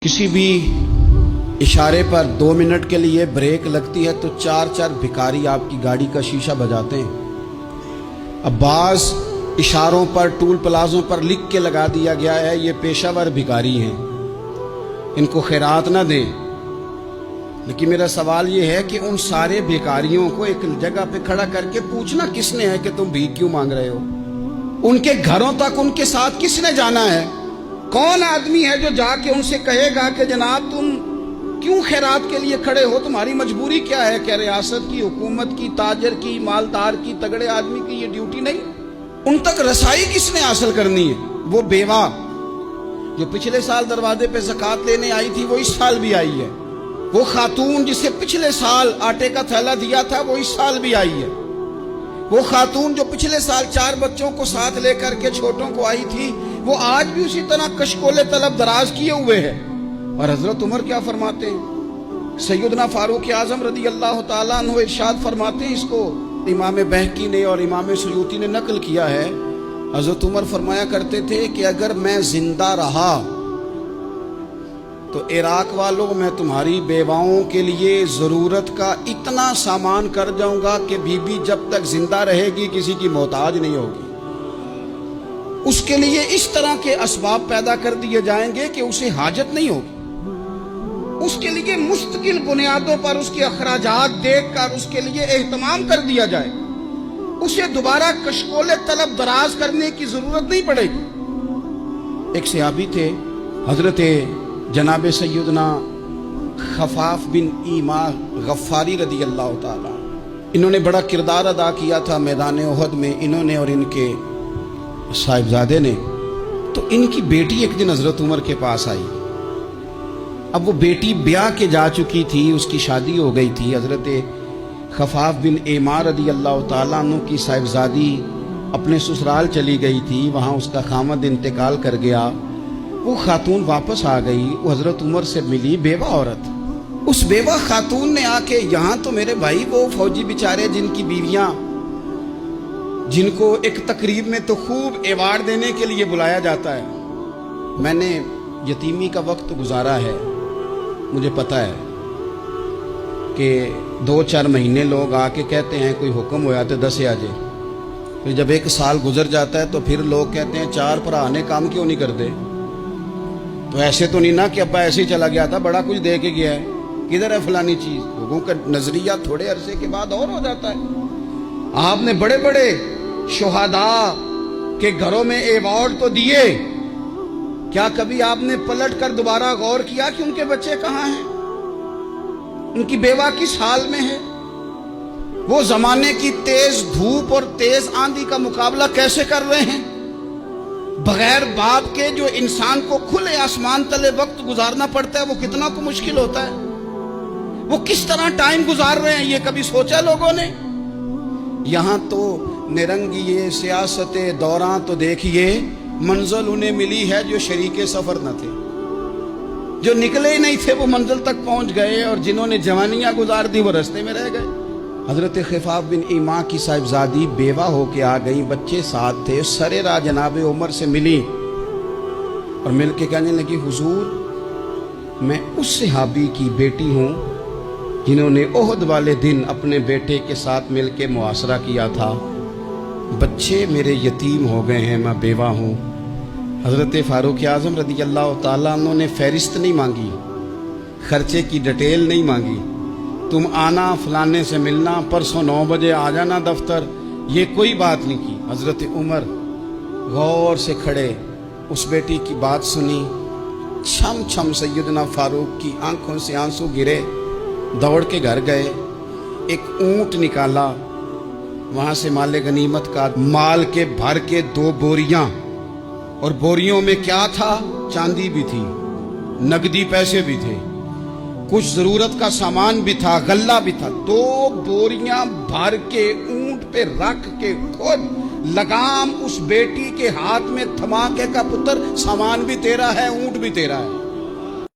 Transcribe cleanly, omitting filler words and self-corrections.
किसी भी इशारे पर 2 मिनट के लिए ब्रेक लगती है तो 4-4 भिखारी आपकी गाड़ी का शीशा बजाते हैं। अब बाज़ इशारों पर, टूल प्लाजों पर लिख के लगा दिया गया है ये पेशावर भिखारी हैं, इनको खैरात ना दें। लेकिन मेरा सवाल ये है कि उन सारे भिखारियों को एक जगह पे खड़ा करके पूछना किसने है कि तुम भीख क्यों मांग रहे हो? उनके घरों तक उनके साथ किसने जाना है? कौन आदमी है जो जाके उनसे कहेगा कि जनाब तुम क्यों खैरात के लिए खड़े हो, तुम्हारी मजबूरी क्या है? क्या रियासत की, हुकूमत की, ताजर की, मालदार की, तगड़े आदमी की ये ड्यूटी नहीं? उन तक रसाई किसने हासिल करनी है? वो बेवा जो पिछले साल दरवाजे पे ज़कात लेने आई थी वो इस साल भी आई है। वो खातून जिसे पिछले साल आटे का थैला दिया था वो इस साल भी आई है। वो खातून जो पिछले साल 4 बच्चों को साथ लेकर के छोटों को आई थी वो आज भी उसी तरह कशकोले तलब दराज किए हुए है। और हजरत उमर क्या फरमाते हैं? सैयदना फारूक आजम रदी अल्लाह ताला अन्हु इरशाद फरमाते हैं, इसको इमाम बहकी ने और इमाम सुयूती ने नकल किया है। हजरत उमर फरमाया करते थे कि अगर मैं जिंदा रहा तो इराक वालों मैं तुम्हारी बेवाओं के लिए जरूरत का इतना सामान कर जाऊंगा कि बीबी जब तक जिंदा रहेगी किसी की मोहताज नहीं होगी। उसके लिए इस तरह के असबाब पैदा कर दिए जाएंगे कि उसे हाजत नहीं होगी। उसके लिए मुस्तकिल बुनियादों पर उसके अखराजात देखकर उसके लिए एहतमाम कर दिया जाए। उसे दोबारा कशकोले तलब दराज करने की जरूरत नहीं पड़ेगी। एक सहाबी थे हजरत जनाब सैयदना खफाफ बिन ईमा गफ्फारी रदी अल्लाह ताला। इन्होंने बड़ा किरदार अदा किया था मैदान उहद में, इन्होंने और इनके साहिबजादे ने। तो इनकी बेटी एक दिन हजरत उमर के पास आई। अब वो बेटी ब्याह के जा चुकी थी, उसकी शादी हो गई थी। हजरत खफाफ बिन ईमा रदी अल्लाह ताला अन्हु की साहिबजादी अपने ससुराल चली गई थी, वहाँ उसका खामद इंतकाल कर गया। वो खातून वापस आ गई, वो हजरत उमर से मिली, बेवा औरत। उस बेवा खातून ने आके, यहाँ तो मेरे भाई वो फौजी बेचारे जिनकी बीवियां, जिनको एक तकरीब में तो खूब एवार्ड देने के लिए बुलाया जाता है। मैंने यतीमी का वक्त गुजारा है, मुझे पता है कि 2-4 महीने लोग आके कहते हैं कोई हुक्म होया तो 10 आ जाए। फिर जब 1 साल गुजर जाता है तो फिर लोग कहते हैं 4 भरा ने काम क्यों नहीं करते। तो ऐसे तो नहीं ना कि अब्बा ऐसे ही चला गया था, बड़ा कुछ दे के गया है, किधर है फलानी चीज। लोगों का नजरिया थोड़े अरसे के बाद और हो जाता है। आपने बड़े बड़े शुहदा के घरों में एवार्ड तो दिए, क्या कभी आपने पलट कर दोबारा गौर किया कि उनके बच्चे कहाँ हैं, उनकी बेवा किस हाल में है? वो जमाने की तेज धूप और तेज आंधी का मुकाबला कैसे कर रहे हैं? बगैर बाप के जो इंसान को खुले आसमान तले वक्त गुजारना पड़ता है वो कितना को मुश्किल होता है। वो किस तरह टाइम गुजार रहे हैं ये कभी सोचा लोगों ने? यहां तो निरंगी सियासत दौरान तो देखिए मंजिल उन्हें मिली है जो शरीके सफर न थे, जो निकले ही नहीं थे वो मंजिल तक पहुंच गए, और जिन्होंने जवानियां गुजार दी वो रास्ते में रह गए। हजरत खफाफ बिन ईमा की साहिबजादी बेवा होके आ गई, बच्चे साथ थे। सरेरा जनाब उमर से मिली और मिल के कहने लगी, हुजूर मैं उस सहाबी की बेटी हूँ जिन्होंने ओहद वाले दिन अपने बेटे के साथ मिल के मुआसरा किया था। बच्चे मेरे यतीम हो गए हैं, मैं बेवा हूँ। हजरत फारूक आजम रदी अल्लाह ताला उन्होंने फहरिस्त नहीं मांगी, खर्चे की डिटेल नहीं मांगी, तुम आना फलाने से मिलना, परसों 9 बजे आ जाना दफ्तर, ये कोई बात नहीं की। हजरत उमर गौर से खड़े उस बेटी की बात सुनी, छम छम सैयदना फारूक की आंखों से आंसू गिरे, दौड़ के घर गए, एक ऊंट निकाला, वहां से माले गनीमत का माल के भर के 2 बोरियां, और बोरियों में क्या था? चांदी भी थी, नगदी पैसे भी थे, कुछ जरूरत का सामान भी था, गल्ला भी था। 2 बोरियां भर के ऊंट पे रख के खुद लगाम उस बेटी के हाथ में थमा के का पुत्र सामान भी तेरा है, ऊंट भी तेरा है।